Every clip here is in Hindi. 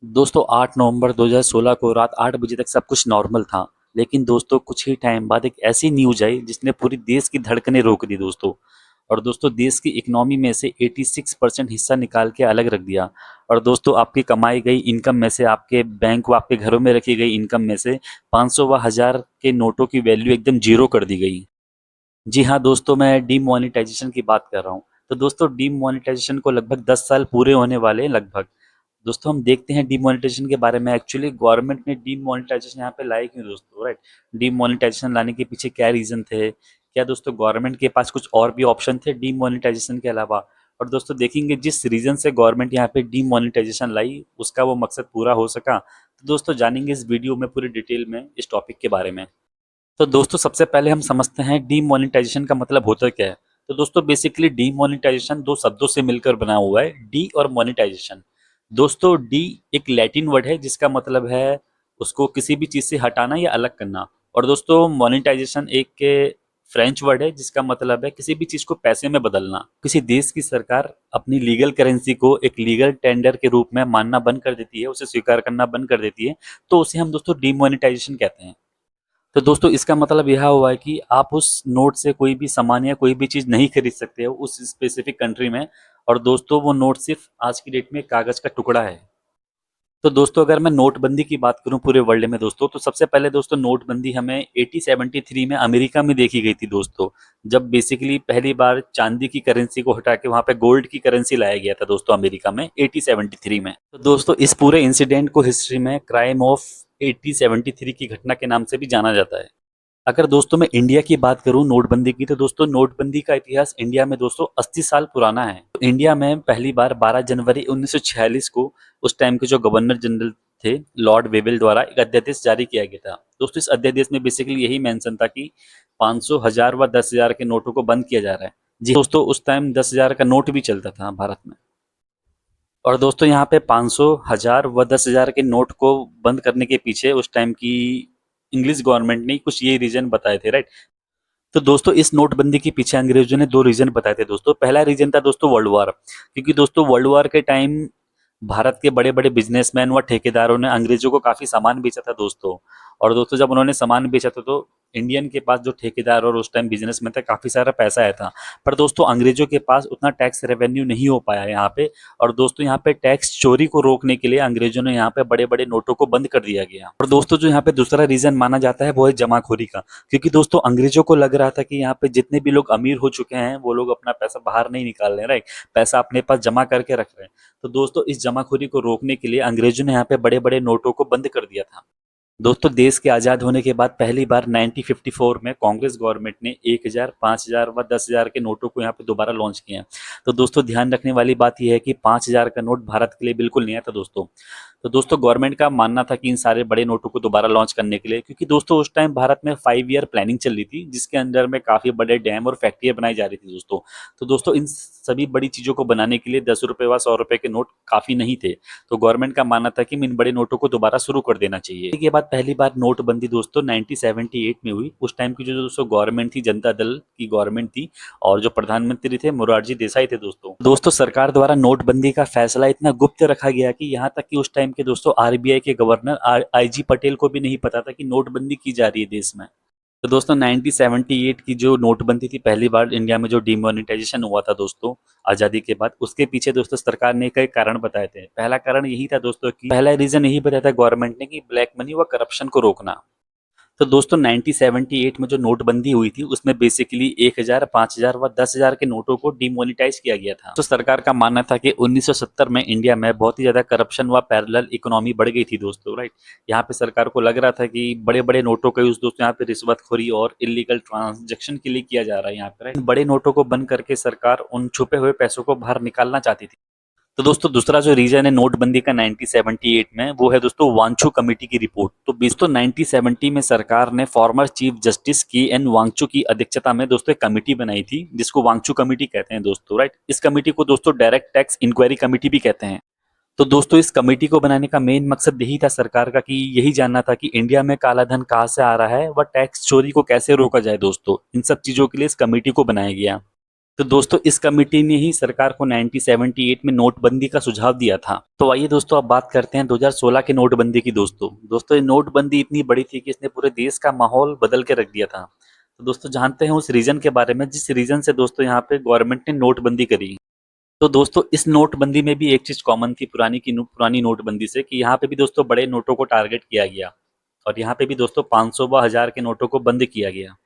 दोस्तों 8 नवंबर 2016 को रात 8 बजे तक सब कुछ नॉर्मल था। लेकिन दोस्तों कुछ ही टाइम बाद एक ऐसी न्यूज आई जिसने पूरी देश की धड़कनें रोक दी दोस्तों। और दोस्तों देश की इकोनॉमी में से 86% हिस्सा निकाल के अलग रख दिया। और दोस्तों आपकी कमाई गई इनकम में से, आपके बैंक व आपके घरों में रखी गई इनकम में से 500 व 1000 के नोटों की वैल्यू एकदम जीरो कर दी गई। जी हाँ दोस्तों, मैं डीमोनेटाइजेशन की बात कर रहा हूँ। तो दोस्तों डीमोनेटाइजेशन को लगभग 10 साल पूरे होने वाले हैं लगभग। दोस्तों हम देखते हैं डीमोनेटाइजेशन के बारे में, एक्चुअली गवर्नमेंट ने डीमोनेटाइजेशन यहाँ पे लाई क्यों दोस्तों, राइट। डीमोनेटाइजेशन लाने के पीछे क्या रीजन थे, क्या दोस्तों गवर्नमेंट के पास कुछ और भी ऑप्शन थे डीमोनेटाइजेशन के अलावा। और दोस्तों देखेंगे जिस रीजन से गवर्नमेंट यहाँ पे डीमोनेटाइजेशन लाई उसका वो मकसद पूरा हो सका। तो दोस्तों जानेंगे इस वीडियो में पूरी डिटेल में इस टॉपिक के बारे में। तो दोस्तों सबसे पहले हम समझते हैं डीमोनेटाइजेशन का मतलब होता क्या है। तो दोस्तों बेसिकली डीमोनेटाइजेशन दो शब्दों से मिलकर बना हुआ है, डी और मोनेटाइजेशन। दोस्तों डी एक लैटिन वर्ड है जिसका मतलब है उसको किसी भी चीज से हटाना या अलग करना। और दोस्तों मोनेटाइजेशन एक के फ्रेंच वर्ड है जिसका मतलब है किसी भी चीज को पैसे में बदलना। किसी देश की सरकार अपनी लीगल करेंसी को एक लीगल टेंडर के रूप में मानना बंद कर देती है, उसे स्वीकार करना बंद कर देती है, तो उसे हम दोस्तों डीमोनेटाइजेशन कहते हैं। तो दोस्तों इसका मतलब यह हुआ है कि आप उस नोट से कोई भी सामान या कोई भी चीज़ नहीं खरीद सकते हो उस स्पेसिफिक कंट्री में। और दोस्तों वो नोट सिर्फ आज की डेट में कागज़ का टुकड़ा है। तो दोस्तों अगर मैं नोटबंदी की बात करूं पूरे वर्ल्ड में दोस्तों, तो सबसे पहले दोस्तों नोटबंदी हमें 1873 में अमेरिका में देखी गई थी दोस्तों। जब बेसिकली पहली बार चांदी की करेंसी को हटा के वहां पे गोल्ड की करेंसी लाया गया था दोस्तों अमेरिका में 1873 में। तो दोस्तों इस पूरे इंसिडेंट को हिस्ट्री में क्राइम ऑफ 1873 की घटना के नाम से भी जाना जाता है। अगर दोस्तों मैं इंडिया की बात करूं नोटबंदी की, तो दोस्तों नोटबंदी का इतिहास इंडिया में दोस्तों 80 साल पुराना है। तो इंडिया में पहली बार 12 जनवरी 1946 को उस टाइम के जो गवर्नर जनरल थे लॉर्ड वेवेल द्वारा एक अध्यादेश जारी किया गया था। दोस्तों इस अध्यादेश में बेसिकली यही मेंशन था कि 500, 1000 व 10,000 के नोटों को बंद किया जा रहा है। जी दोस्तों उस टाइम 10,000 का नोट भी चलता था भारत में। और दोस्तों यहाँ पे 500, 1000 व 10,000 के नोट को बंद करने के पीछे उस टाइम की इंग्लिश गवर्नमेंट ने कुछ ये रीजन बताए थे, राइट। तो दोस्तों इस नोटबंदी के पीछे अंग्रेजों ने दो रीजन बताए थे दोस्तों। पहला रीजन था दोस्तों वर्ल्ड वार, क्योंकि दोस्तों वर्ल्ड वार के टाइम भारत के बड़े बड़े बिजनेसमैन व ठेकेदारों ने अंग्रेजों को काफी सामान बेचा था दोस्तों। और दोस्तों जब उन्होंने सामान बेचा था तो इंडियन के पास जो ठेकेदार और उस टाइम बिजनेसमैन थे काफी सारा पैसा आया था। पर दोस्तों अंग्रेजों के पास उतना टैक्स रेवेन्यू नहीं हो पाया यहाँ पे। और दोस्तों यहाँ पे टैक्स चोरी को रोकने के लिए अंग्रेजों ने यहाँ पे बड़े बड़े नोटों को बंद कर दिया गया। और दोस्तों जो यहाँ पे दूसरा रीजन माना जाता है वो है जमाखोरी का, क्योंकि दोस्तों अंग्रेजों को लग रहा था कि यहाँ पे जितने भी लोग अमीर हो चुके हैं वो लोग अपना पैसा बाहर नहीं निकाल रहे हैं, राइट, पैसा अपने पास जमा करके रख रहे हैं। तो दोस्तों इस जमाखोरी को रोकने के लिए अंग्रेजों ने यहाँ पे बड़े बड़े नोटों को बंद कर दिया था। दोस्तों देश के आज़ाद होने के बाद पहली बार 1954 में कांग्रेस गवर्नमेंट ने 1000, 5000 व 10,000 के नोटों को यहाँ पे दोबारा लॉन्च किया है। तो दोस्तों ध्यान रखने वाली बात यह है कि 5000 का नोट भारत के लिए बिल्कुल नहीं आया था दोस्तों। तो दोस्तों गवर्नमेंट का मानना था कि इन सारे बड़े नोटों को दोबारा लॉन्च करने के लिए, क्योंकि दोस्तों उस टाइम भारत में 5 ईयर प्लानिंग चल रही थी जिसके अंदर में काफी बड़े डैम और फैक्ट्रियां बनाई जा रही थी दोस्तों। तो दोस्तों इन सभी बड़ी चीजों को बनाने के लिए 10 रुपए व 100 रुपए के नोट काफी नहीं थे। तो गवर्नमेंट का मानना था कि इन बड़े नोटों को दोबारा शुरू कर देना चाहिए। इसके बाद पहली बार नोटबंदी दोस्तों 1978 में हुई। उस टाइम की जो दोस्तों गवर्नमेंट थी जनता दल की गवर्नमेंट थी, और जो प्रधानमंत्री थे मोरारजी देसाई थे दोस्तों। दोस्तों सरकार द्वारा नोटबंदी का फैसला इतना गुप्त रखा गया कि यहाँ तक कि उस टाइम के दोस्तों आरबीआई के गवर्नर आईजी पटेल को भी नहीं पता था कि नोटबंदी की जा रही है देश में। तो दोस्तों 1978 की जो नोटबंदी थी पहली बार इंडिया में जो डिमोनेटाइजेशन हुआ था दोस्तों आज़ादी के बाद, उसके पीछे दोस्तों सरकार ने कई कारण बताए थे। पहला कारण यही था दोस्तों कि पहला रीजन यही बताया था गवर्नमेंट ने कि ब्लैक मनी व करप्शन को रोकना। तो दोस्तों 1978 में जो नोटबंदी हुई थी उसमें बेसिकली 1000, 5000 व 10,000 के नोटों को डिमोनेटाइज किया गया था। तो सरकार का मानना था कि 1970 में इंडिया में बहुत ही ज्यादा करप्शन व पैरेलल इकोनॉमी बढ़ गई थी दोस्तों, राइट। यहाँ पे सरकार को लग रहा था कि बड़े बड़े नोटों का यूज दोस्तों यहाँ पे रिश्वतखोरी और इलीगल ट्रांजेक्शन के लिए किया जा रहा है यहाँ पे, राइट। बड़े नोटों को बंद करके सरकार उन छुपे हुए पैसों को बाहर निकालना चाहती थी। तो दोस्तों दूसरा जो रीजन है नोटबंदी का 1978 में, वो है दोस्तों वांगचू कमेटी की रिपोर्ट। तो दोस्तों 1970 में सरकार ने फॉर्मर चीफ जस्टिस के एन वांगचू की अध्यक्षता में दोस्तों एक कमेटी बनाई थी जिसको वांगचू कमेटी कहते हैं दोस्तों, राइट। इस कमेटी को दोस्तों डायरेक्ट टैक्स इंक्वायरी कमेटी भी कहते हैं। तो दोस्तों इस कमेटी को बनाने का मेन मकसद यही था सरकार का कि यही जानना था कि इंडिया में काला धन कहाँ से आ रहा है व टैक्स चोरी को कैसे रोका जाए दोस्तों। इन सब चीजों के लिए इस कमेटी को बनाया गया। तो दोस्तों इस कमेटी ने ही सरकार को 1978 में नोटबंदी का सुझाव दिया था। तो आइए दोस्तों अब बात करते हैं 2016 के नोटबंदी की। दोस्तों ये नोटबंदी इतनी बड़ी थी कि इसने पूरे देश का माहौल बदल के रख दिया था। तो दोस्तों जानते हैं उस रीजन के बारे में जिस रीजन से दोस्तों यहाँ पे गवर्नमेंट ने नोटबंदी करी। तो दोस्तों इस नोटबंदी में भी एक चीज कॉमन थी पुरानी नोटबंदी से, कि यहाँ पे भी दोस्तों बड़े नोटों को टारगेट किया गया और यहाँ पे भी दोस्तों 500 व 1000 के नोटों को बंद किया गया।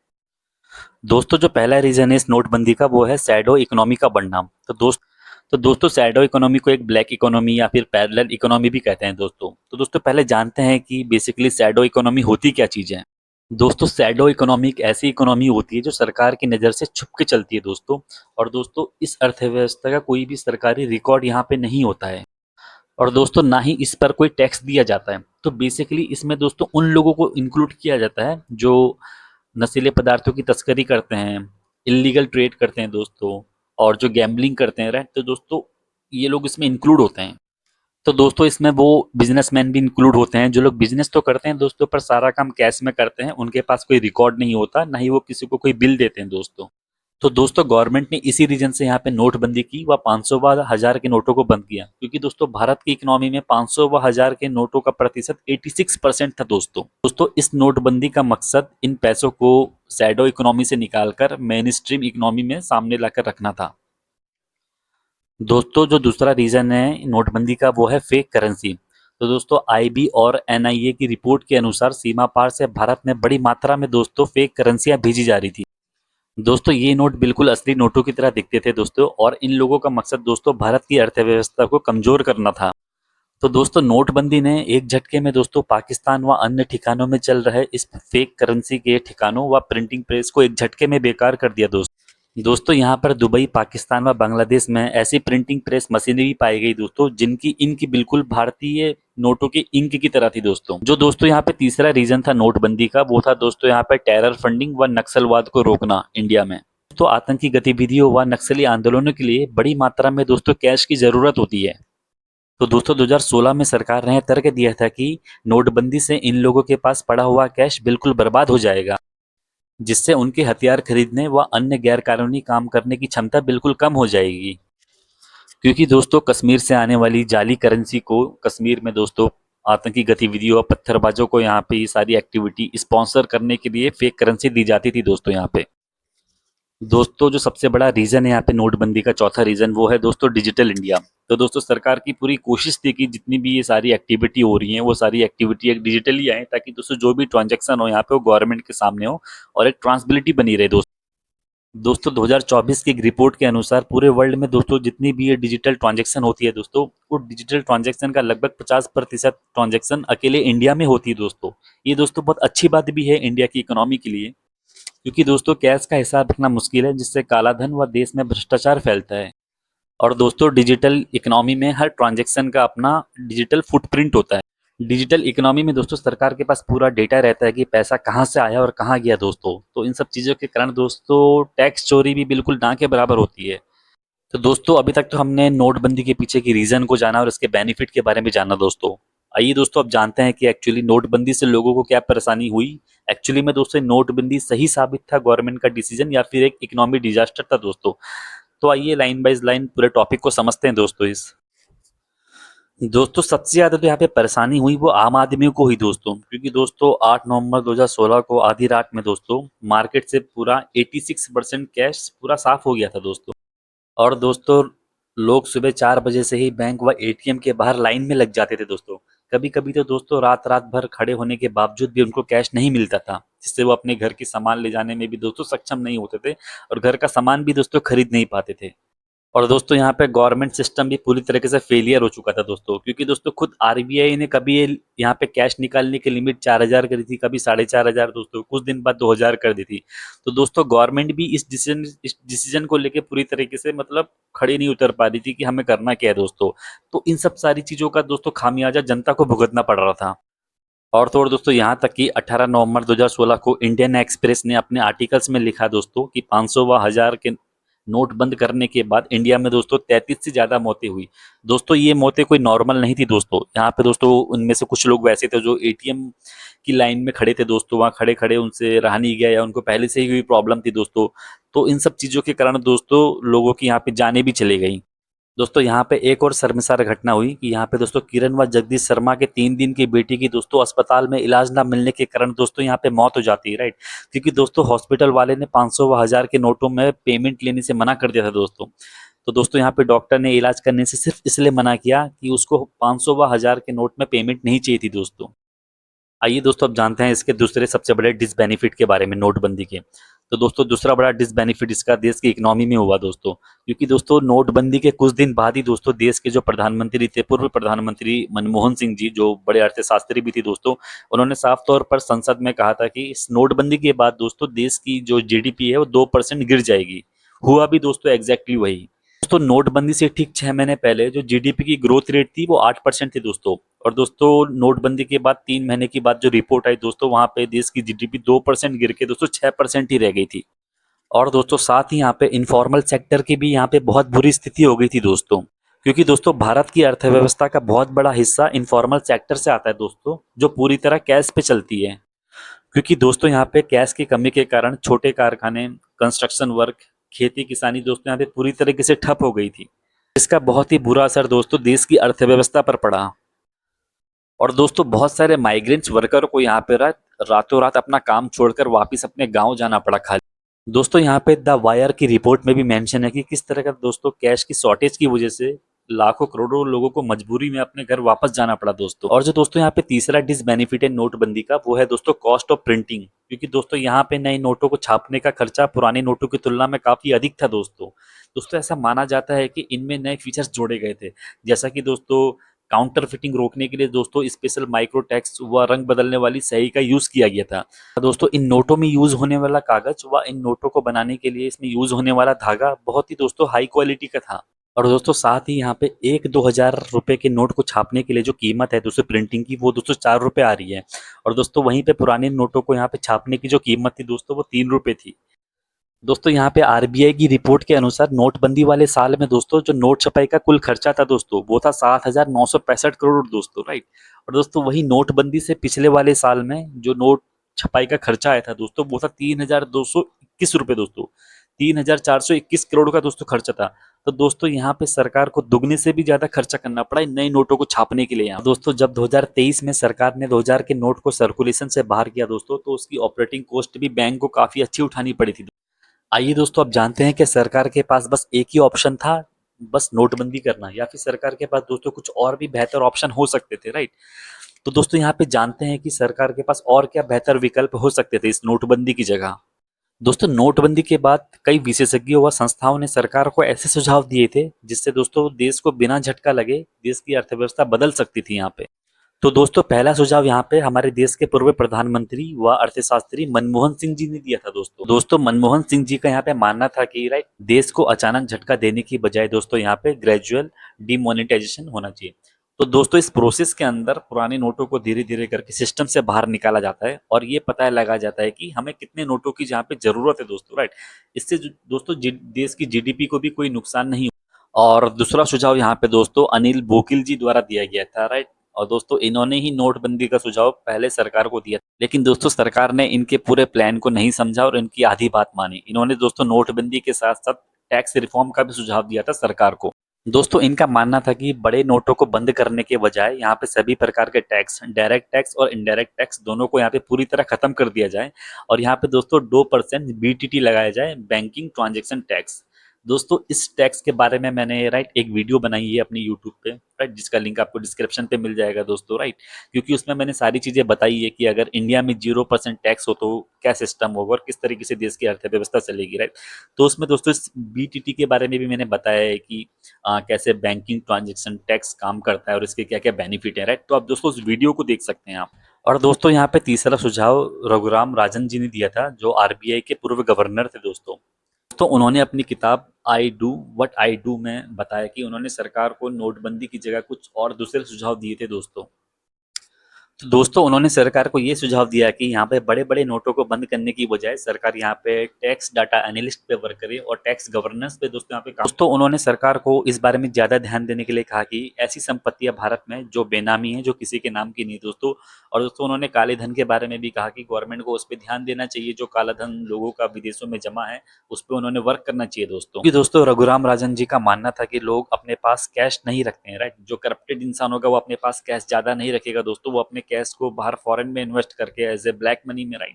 दोस्तों जो पहला रीजन है इस नोटबंदी का वो है शैडो इकोनॉमी का बढ़ना। तो दोस्तों शैडो इकोनॉमी को एक ब्लैक इकोनॉमी या फिर पैरेलल इकोनॉमी भी कहते हैं दोस्तों। तो दोस्तों पहले जानते हैं कि बेसिकली शैडो इकोनॉमी होती क्या चीज है। दोस्तों शैडो इकोनॉमी एक ऐसी इकोनॉमी होती है जो सरकार की नज़र से छुप के चलती है दोस्तों। और दोस्तों इस अर्थव्यवस्था का कोई भी सरकारी रिकॉर्ड यहाँ पे नहीं होता है और दोस्तों ना ही इस पर कोई टैक्स दिया जाता है। तो बेसिकली इसमें दोस्तों उन लोगों को इंक्लूड किया जाता है जो नशीले पदार्थों की तस्करी करते हैं, इलीगल ट्रेड करते हैं दोस्तों, और जो गैम्बलिंग करते हैं, राइट। तो दोस्तों ये लोग इसमें इंक्लूड होते हैं। तो दोस्तों इसमें वो बिजनेसमैन भी इंक्लूड होते हैं जो लोग बिजनेस तो करते हैं दोस्तों पर सारा काम कैश में करते हैं, उनके पास कोई रिकॉर्ड नहीं होता, ना ही वो किसी को कोई बिल देते हैं दोस्तों। तो दोस्तों गवर्नमेंट ने इसी रीजन से यहाँ पे नोटबंदी की व 500 व 1000 के नोटों को बंद किया, क्योंकि दोस्तों भारत की इकोनॉमी में 500 व 1000 के नोटों का प्रतिशत 86% था दोस्तों इस नोटबंदी का मकसद इन पैसों को शैडो इकोनॉमी से निकालकर मेन स्ट्रीम इकोनॉमी में सामने लाकर रखना था। दोस्तों जो दूसरा रीजन है नोटबंदी का वो है फेक करेंसी। तो दोस्तों आईबी और एनआईए की रिपोर्ट के अनुसार सीमा पार से भारत में बड़ी मात्रा में दोस्तों फेक करेंसियां भेजी जा रही थी। दोस्तों ये नोट बिल्कुल असली नोटों की तरह दिखते थे दोस्तों, और इन लोगों का मकसद दोस्तों भारत की अर्थव्यवस्था को कमजोर करना था। तो दोस्तों नोटबंदी ने एक झटके में दोस्तों पाकिस्तान व अन्य ठिकानों में चल रहे इस फेक करेंसी के ठिकानों व प्रिंटिंग प्रेस को एक झटके में बेकार कर दिया दोस्तों यहाँ पर दुबई, पाकिस्तान व बांग्लादेश में ऐसी प्रिंटिंग प्रेस मशीनरी पाई गई दोस्तों जिनकी इंक बिल्कुल भारतीय नोटों के इंक की तरह थी दोस्तों। जो दोस्तों यहाँ पे तीसरा रीजन था नोटबंदी का वो था दोस्तों यहाँ पे टेरर फंडिंग व नक्सलवाद को रोकना इंडिया में। तो आतंकी गतिविधियों व नक्सली आंदोलनों के लिए बड़ी मात्रा में दोस्तों कैश की जरूरत होती है। तो दोस्तों 2016 में सरकार ने तर्क दिया था कि नोटबंदी से इन लोगों के पास पड़ा हुआ कैश बिल्कुल बर्बाद हो जाएगा, जिससे उनके हथियार खरीदने व अन्य गैरकानूनी काम करने की क्षमता बिल्कुल कम हो जाएगी। क्योंकि दोस्तों कश्मीर से आने वाली जाली करेंसी को कश्मीर में दोस्तों आतंकी गतिविधियों और पत्थरबाजों को यहाँ पे ये सारी एक्टिविटी स्पॉन्सर करने के लिए फेक करेंसी दी जाती थी दोस्तों यहाँ पे। दोस्तों जो सबसे बड़ा रीजन है यहाँ पे नोटबंदी का, चौथा रीजन, वो है दोस्तों डिजिटल इंडिया। तो दोस्तों सरकार की पूरी कोशिश थी कि जितनी भी ये सारी एक्टिविटी हो रही है वो सारी एक्टिविटी एक डिजिटली आए, ताकि दोस्तों जो भी ट्रांजेक्शन हो यहाँ पे वो गवर्नमेंट के सामने हो और एक ट्रांसबिलिटी बनी रहे दोस्तों 2024 की एक रिपोर्ट के अनुसार पूरे वर्ल्ड में दोस्तों जितनी भी ये डिजिटल ट्रांजैक्शन होती है दोस्तों, वो डिजिटल ट्रांजैक्शन का लगभग 50% ट्रांजैक्शन अकेले इंडिया में होती है दोस्तों। ये दोस्तों बहुत अच्छी बात भी है इंडिया की इकोनॉमी के लिए, क्योंकि दोस्तों कैश का हिसाब रखना मुश्किल है जिससे काला धन व देश में भ्रष्टाचार फैलता है। और दोस्तों डिजिटल इकोनॉमी में हर ट्रांजैक्शन का अपना डिजिटल फुटप्रिंट होता है। डिजिटल इकोनॉमी में दोस्तों सरकार के पास पूरा डेटा रहता है कि पैसा कहाँ से आया और कहाँ गया दोस्तों। तो इन सब चीज़ों के कारण दोस्तों टैक्स चोरी भी बिल्कुल ना के बराबर होती है। तो दोस्तों अभी तक तो हमने नोटबंदी के पीछे की रीजन को जाना और इसके बेनिफिट के बारे में जाना दोस्तों। आइए दोस्तों अब जानते हैं कि एक्चुअली नोटबंदी से लोगों को क्या परेशानी हुई। एक्चुअली में दोस्तों नोटबंदी सही साबित था गवर्नमेंट का डिसीजन या फिर एक इकोनॉमिक डिजास्टर था दोस्तों। तो आइए लाइन बाय लाइन पूरे टॉपिक को समझते हैं दोस्तों सबसे ज्यादा तो यहाँ पे परेशानी हुई वो आम आदमियों को ही दोस्तों, क्योंकि दोस्तों 8 नवंबर 2016 को आधी रात में दोस्तों मार्केट से पूरा 86% कैश पूरा साफ हो गया था दोस्तों। और दोस्तों लोग सुबह 4 बजे से ही बैंक व एटीएम के बाहर लाइन में लग जाते थे दोस्तों। कभी कभी तो दोस्तों रात रात भर खड़े होने के बावजूद भी उनको कैश नहीं मिलता था, जिससे वो अपने घर की सामान ले जाने में भी दोस्तों सक्षम नहीं होते थे और घर का सामान भी दोस्तों खरीद नहीं पाते थे। और दोस्तों यहाँ पे गवर्नमेंट सिस्टम भी पूरी तरीके से फेलियर हो चुका था दोस्तों, क्योंकि दोस्तों खुद आरबीआई ने कभी ये यहाँ पे कैश निकालने की लिमिट 4000 करी थी, कभी 4500 दोस्तों, कुछ दिन बाद 2000 कर दी थी। तो दोस्तों गवर्नमेंट भी इस डिसीजन को लेके पूरी तरीके से मतलब खड़ी नहीं उतर पा रही थी कि हमें करना क्या है दोस्तों। तो इन सब सारी चीजों का दोस्तों खामियाजा जनता को भुगतना पड़ रहा था। और तो और दोस्तों यहाँ तक कि 18 नवंबर 2016 को इंडियन एक्सप्रेस ने अपने आर्टिकल्स में लिखा दोस्तों कि 500 व 1000 के नोट बंद करने के बाद इंडिया में दोस्तों 33 से ज्यादा मौतें हुई। दोस्तों ये मौतें कोई नॉर्मल नहीं थी दोस्तों। यहाँ पे दोस्तों उनमें से कुछ लोग वैसे थे जो एटीएम की लाइन में खड़े थे दोस्तों, वहाँ खड़े-खड़े उनसे रहा नहीं गया या उनको पहले से ही कोई प्रॉब्लम थी दोस्तों। तो इन सब चीज़ों के कारण दोस्तों लोगों की यहाँ पे जानें भी चली गई। दोस्तों यहाँ पे एक और शर्मसार घटना हुई कि यहाँ पे दोस्तों किरण व जगदीश शर्मा के 3 दिन की बेटी की दोस्तों अस्पताल में इलाज ना मिलने के कारण दोस्तों यहाँ पे मौत हो जाती है, राइट। क्योंकि दोस्तों हॉस्पिटल वाले ने 500 व 1000 के नोटों में पेमेंट लेने से मना कर दिया था दोस्तों। तो दोस्तों यहाँ पे डॉक्टर ने इलाज करने से सिर्फ इसलिए मना किया कि उसको 500 व 1000 के नोट में पेमेंट नहीं चाहिए थी दोस्तों। आइए दोस्तों अब जानते हैं इसके दूसरे सबसे बड़े डिसबेनिफिट के बारे में नोटबंदी के। तो दोस्तों दूसरा बड़ा डिसबेनिफिट इसका देश की इकोनॉमी में हुआ दोस्तों, क्योंकि दोस्तों नोटबंदी के कुछ दिन बाद ही दोस्तों देश के जो प्रधानमंत्री थे, पूर्व प्रधानमंत्री मनमोहन सिंह जी, जो बड़े अर्थशास्त्री भी थे दोस्तों, उन्होंने साफ तौर पर संसद में कहा था कि इस नोटबंदी के बाद दोस्तों देश की जो जीडीपी है वो 2% गिर जाएगी। हुआ भी दोस्तों एग्जैक्टली वही। दोस्तों नोटबंदी से ठीक 6 महीने पहले जो जीडीपी की ग्रोथ रेट थी वो 8% थी दोस्तों। और दोस्तों नोटबंदी के बाद 3 महीने के बाद जो रिपोर्ट आई दोस्तों, वहां पे देश की जीडीपी 2% गिर के दोस्तों 6% ही रह गई थी। और दोस्तों साथ ही यहाँ पे इनफॉर्मल सेक्टर की भी यहाँ पे बहुत बुरी स्थिति हो गई थी दोस्तों, क्योंकि दोस्तों भारत की अर्थव्यवस्था का बहुत बड़ा हिस्सा इनफॉर्मल सेक्टर से आता है दोस्तों, जो पूरी तरह कैश पे चलती है। क्योंकि दोस्तों यहाँ पे कैश की कमी के कारण छोटे कारखाने, कंस्ट्रक्शन वर्क, खेती किसानी दोस्तों यहाँ पे पूरी तरीके से ठप हो गई थी। इसका बहुत ही बुरा असर दोस्तों देश की अर्थव्यवस्था पर पड़ा। और दोस्तों बहुत सारे माइग्रेंट्स वर्कर को यहाँ पे रातों रात अपना काम छोड़कर वापस अपने गांव जाना पड़ा खाली। दोस्तों यहाँ पे द वायर की रिपोर्ट में भी मेंशन है कि किस तरह का दोस्तों कैश की शॉर्टेज की वजह से लाखों करोड़ों लोगों को मजबूरी में अपने घर वापस जाना पड़ा दोस्तों। और जो दोस्तों यहाँ पे तीसरा डिसबेनिफिट है नोटबंदी का, वो है दोस्तों कॉस्ट ऑफ प्रिंटिंग। क्योंकि दोस्तों यहाँ पे नए नोटों को छापने का खर्चा पुराने नोटों की तुलना में काफी अधिक था दोस्तों। दोस्तों ऐसा माना जाता है कि इनमें नए फीचर्स जोड़े गए थे, जैसा कि दोस्तों काउंटर फिटिंग रोकने के लिए दोस्तों स्पेशल माइक्रो टैक्स व रंग बदलने वाली स्याही का यूज किया गया था। दोस्तों इन नोटों में यूज होने वाला कागज व इन नोटों को बनाने के लिए इसमें यूज होने वाला धागा बहुत ही दोस्तों हाई क्वालिटी का था। और दोस्तों साथ ही यहाँ पे 1-2 हज़ार रुपए के नोट को छापने के लिए जो कीमत है दोस्तों प्रिंटिंग की, वो दोस्तों 4 रुपए आ रही है। और दोस्तों वहीं पे पुराने नोटों को यहाँ पे छापने की जो कीमत थी दोस्तों वो 3 रुपए थी। दोस्तों यहाँ पे आरबीआई की रिपोर्ट के अनुसार नोटबंदी वाले साल में दोस्तों जो नोट छपाई का कुल खर्चा था दोस्तों, वो था 7,965 करोड़ दोस्तों, राइट। और दोस्तों वही नोटबंदी से पिछले वाले साल में जो नोट छपाई का खर्चा आया था दोस्तों, वो था 3,221 रुपए दोस्तों। 3,421 करोड़ का दोस्तों खर्चा था। तो दोस्तों यहाँ पे सरकार को दुगने से भी ज्यादा खर्चा करना पड़ा इन नए नोटों को छापने के लिए। यहाँ दोस्तों जब 2023 में सरकार ने 2000 के नोट को सर्कुलेशन से बाहर किया दोस्तों, तो उसकी ऑपरेटिंग कॉस्ट भी बैंक को काफी अच्छी उठानी पड़ी थी। आइए दोस्तों अब जानते हैं कि सरकार के पास बस एक ही ऑप्शन था, बस नोटबंदी करना, या फिर सरकार के पास दोस्तों कुछ और भी बेहतर ऑप्शन हो सकते थे, राइट। तो दोस्तों यहाँ पे जानते हैं कि सरकार के पास और क्या बेहतर विकल्प हो सकते थे इस नोटबंदी की जगह। दोस्तों नोटबंदी के बाद कई विशेषज्ञों व संस्थाओं ने सरकार को ऐसे सुझाव दिए थे जिससे दोस्तों देश को बिना झटका लगे देश की अर्थव्यवस्था बदल सकती थी यहाँ पे। तो दोस्तों पहला सुझाव यहाँ पे हमारे देश के पूर्व प्रधानमंत्री व अर्थशास्त्री मनमोहन सिंह जी ने दिया था दोस्तों मनमोहन सिंह जी का यहाँ पे मानना था कि राइट देश को अचानक झटका देने की बजाय दोस्तों यहाँ पे ग्रेजुअल डिमोनेटाइजेशन होना चाहिए। तो दोस्तों इस प्रोसेस के अंदर पुराने नोटों को धीरे धीरे करके सिस्टम से बाहर निकाला जाता है और ये पता लगा जाता है कि हमें कितने नोटों की जहाँ पे जरूरत है दोस्तों, राइट। इससे दोस्तों देश की जीडीपी को भी कोई नुकसान नहीं। और दूसरा सुझाव यहाँ पे दोस्तों अनिल बोकिल जी द्वारा दिया गया था, राइट। और दोस्तों इन्होंने ही नोटबंदी का सुझाव पहले सरकार को दिया, लेकिन दोस्तों सरकार ने इनके पूरे प्लान को नहीं समझा और इनकी आधी बात मानी। इन्होंने दोस्तों नोटबंदी के साथ साथ टैक्स रिफॉर्म का भी सुझाव दिया था सरकार को। दोस्तों इनका मानना था कि बड़े नोटों को बंद करने के बजाय यहाँ पे सभी प्रकार के टैक्स, डायरेक्ट टैक्स और इनडायरेक्ट टैक्स, दोनों को यहाँ पे पूरी तरह खत्म कर दिया जाए और यहाँ पे दोस्तों 2% बीटीटी लगाया जाए, बैंकिंग ट्रांजेक्शन टैक्स। दोस्तों इस टैक्स के बारे में मैंने राइट एक वीडियो बनाई है अपनी यूट्यूब पे, राइट, जिसका लिंक आपको डिस्क्रिप्शन पे मिल जाएगा दोस्तों, राइट। क्योंकि उसमें मैंने सारी चीजें बताई है कि अगर इंडिया में 0% टैक्स हो तो क्या सिस्टम होगा और किस तरीके से देश की अर्थव्यवस्था चलेगी, राइट। तो उसमें दोस्तों इस बीटीटी के बारे में भी मैंने बताया है कि कैसे बैंकिंग ट्रांजेक्शन टैक्स काम करता है और इसके क्या क्या बेनिफिट है, राइट। तो आप दोस्तों उस वीडियो को देख सकते हैं आप। और दोस्तों यहाँ पे तीसरा सुझाव रघुराम राजन जी ने दिया था, जो आरबीआई के पूर्व गवर्नर थे दोस्तों। तो उन्होंने अपनी किताब I do what I do में बताया कि उन्होंने सरकार को नोटबंदी की जगह कुछ और दूसरे सुझाव दिए थे दोस्तों। तो दोस्तों उन्होंने सरकार को ये सुझाव दिया कि यहाँ पे बड़े-बड़े नोटों को बंद करने की बजाय सरकार यहाँ पे टैक्स डाटा एनालिस्ट पे वर्क करे और टैक्स गवर्नेंस पे दोस्तों यहाँ पे काम। दोस्तों उन्होंने सरकार को इस बारे में ज़्यादा ध्यान देने के लिए कहा कि ऐसी संपत्तियां भारत में जो बेनामी है, जो किसी के नाम की नहीं दोस्तों। और दोस्तों उन्होंने काले धन के बारे में भी कहा कि गवर्नमेंट को उस पर ध्यान देना चाहिए, जो काला धन लोगों का विदेशों में जमा है उस पर उन्होंने वर्क करना चाहिए दोस्तों। क्योंकि दोस्तों रघुराम राजन जी का मानना था कि लोग अपने पास कैश नहीं रखते हैं, राइट। जो करप्टेड इंसान होगा वो अपने पास कैश ज्यादा नहीं रखेगा दोस्तों, वो अपने कैश को बाहर फॉरेन में इन्वेस्ट करके एज ए ब्लैक मनी में, राइट,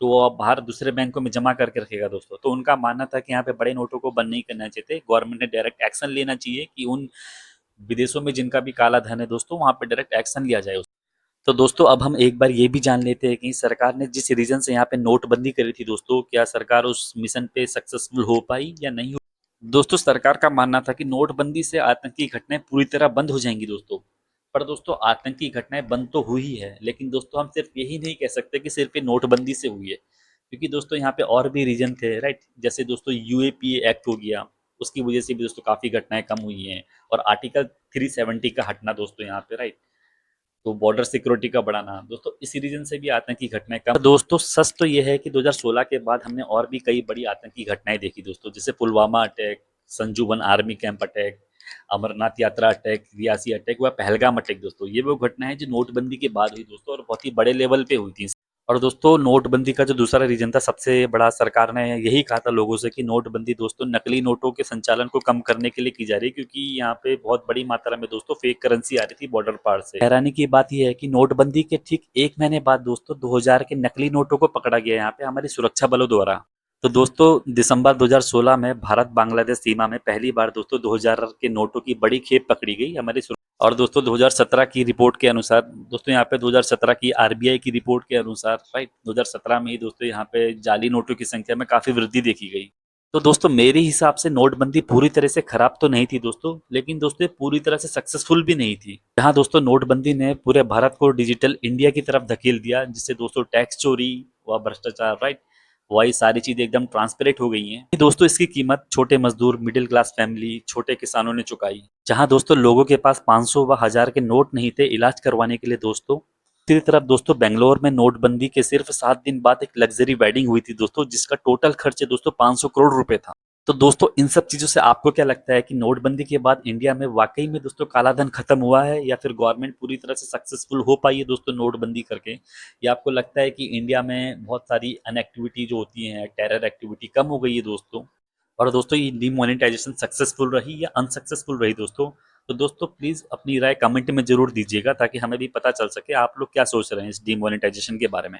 तो वो अब बाहर दूसरे बैंकों में जमा करके रखेगा दोस्तों। तो उनका मानना था कि यहाँ पे बड़े नोटों को बंद नहीं करना चाहिए, गवर्नमेंट ने डायरेक्ट एक्शन लेना चाहिए कि उन विदेशों में जिनका भी काला धन है दोस्तों वहां पे डायरेक्ट एक्शन लिया जाए। तो दोस्तों अब हम एक बार ये भी जान लेते हैं कि सरकार ने जिस रीजन से यहाँ पे नोटबंदी करी थी दोस्तों, क्या सरकार उस मिशन पे सक्सेसफुल हो पाई या नहीं हो। दोस्तों सरकार का मानना था कि नोटबंदी से आतंकी घटनाएं पूरी तरह बंद हो जाएंगी दोस्तों। पर दोस्तों आतंकी घटनाएं बंद तो हुई है, लेकिन दोस्तों हम सिर्फ यही नहीं कह सकते कि सिर्फ ये नोटबंदी से हुई है, क्योंकि दोस्तों यहाँ पे और भी रीजन थे, राइट। जैसे दोस्तों यूएपीए एक्ट हो गया, उसकी वजह से भी दोस्तों काफी घटनाएं कम हुई हैं। और आर्टिकल 370 का हटना दोस्तों यहाँ पे, राइट, तो बॉर्डर सिक्योरिटी का बढ़ाना दोस्तों, इसी रीजन से भी आतंकी घटनाएं कम। दोस्तों सच तो यह है कि 2016 के बाद हमने और भी कई बड़ी आतंकी घटनाएं देखी दोस्तों, जैसे पुलवामा अटैक, संजू 1 आर्मी कैंप अटैक, अमरनाथ यात्रा अटैक, रियासी अटैक व पहलगाम अटैक दोस्तों। ये वो घटनाएं हैं जो नोटबंदी के बाद हुई दोस्तों और बहुत ही बड़े लेवल पे हुई थी। और दोस्तों नोटबंदी का जो दूसरा रीजन था सबसे बड़ा, सरकार ने यही कहा था लोगों से कि नोटबंदी दोस्तों नकली नोटों के संचालन को कम करने के लिए की जा रही है, क्योंकि यहाँ पे बहुत बड़ी मात्रा में दोस्तों फेक करेंसी आ रही थी बॉर्डर पार से। हैरानी की बात यह है कि नोटबंदी के ठीक एक महीने बाद दोस्तों 2000 के नकली नोटों को पकड़ा गया यहाँ पे हमारी सुरक्षा बलों द्वारा। तो दोस्तों दिसंबर 2016 में भारत बांग्लादेश सीमा में पहली बार दोस्तों 2000 के नोटों की बड़ी खेप पकड़ी गई हमारी। और दोस्तों 2017 की रिपोर्ट के अनुसार दोस्तों यहाँ पे 2017 की आरबीआई की रिपोर्ट के अनुसार, राइट, 2017 में ही दोस्तों यहाँ पे जाली नोटों की संख्या में काफी वृद्धि देखी गई। तो दोस्तों मेरे हिसाब से नोटबंदी पूरी तरह से खराब तो नहीं थी दोस्तों, लेकिन दोस्तों ये पूरी तरह से सक्सेसफुल भी नहीं थी। जहाँ दोस्तों नोटबंदी ने पूरे भारत को डिजिटल इंडिया की तरफ धकेल दिया, जिससे दोस्तों टैक्स चोरी व भ्रष्टाचार, राइट, वही सारी चीजें एकदम ट्रांसपेरेंट हो गई हैं। दोस्तों इसकी कीमत छोटे मजदूर, मिडिल क्लास फैमिली, छोटे किसानों ने चुकाई। जहां दोस्तों लोगों के पास 500 व 1000 के नोट नहीं थे इलाज करवाने के लिए दोस्तों, दूसरी तरफ दोस्तों बेंगलोर में नोटबंदी के सिर्फ 7 दिन बाद एक लग्जरी वेडिंग हुई थी दोस्तों, जिसका टोटल खर्च दोस्तों 500 करोड़ रुपए था। तो दोस्तों इन सब चीजों से आपको क्या लगता है कि नोटबंदी के बाद इंडिया में वाकई में दोस्तों काला धन खत्म हुआ है, या फिर गवर्नमेंट पूरी तरह से सक्सेसफुल हो पाई है दोस्तों नोटबंदी करके, या आपको लगता है कि इंडिया में बहुत सारी अनएक्टिविटी जो होती है, टेरर एक्टिविटी कम हो गई है दोस्तों। और दोस्तों ये डीमोनेटाइजेशन सक्सेसफुल रही या अनसक्सेसफुल रही दोस्तों। तो दोस्तों प्लीज अपनी राय कमेंट में जरूर दीजिएगा, ताकि हमें भी पता चल सके आप लोग क्या सोच रहे हैं इस डीमोनेटाइजेशन के बारे में।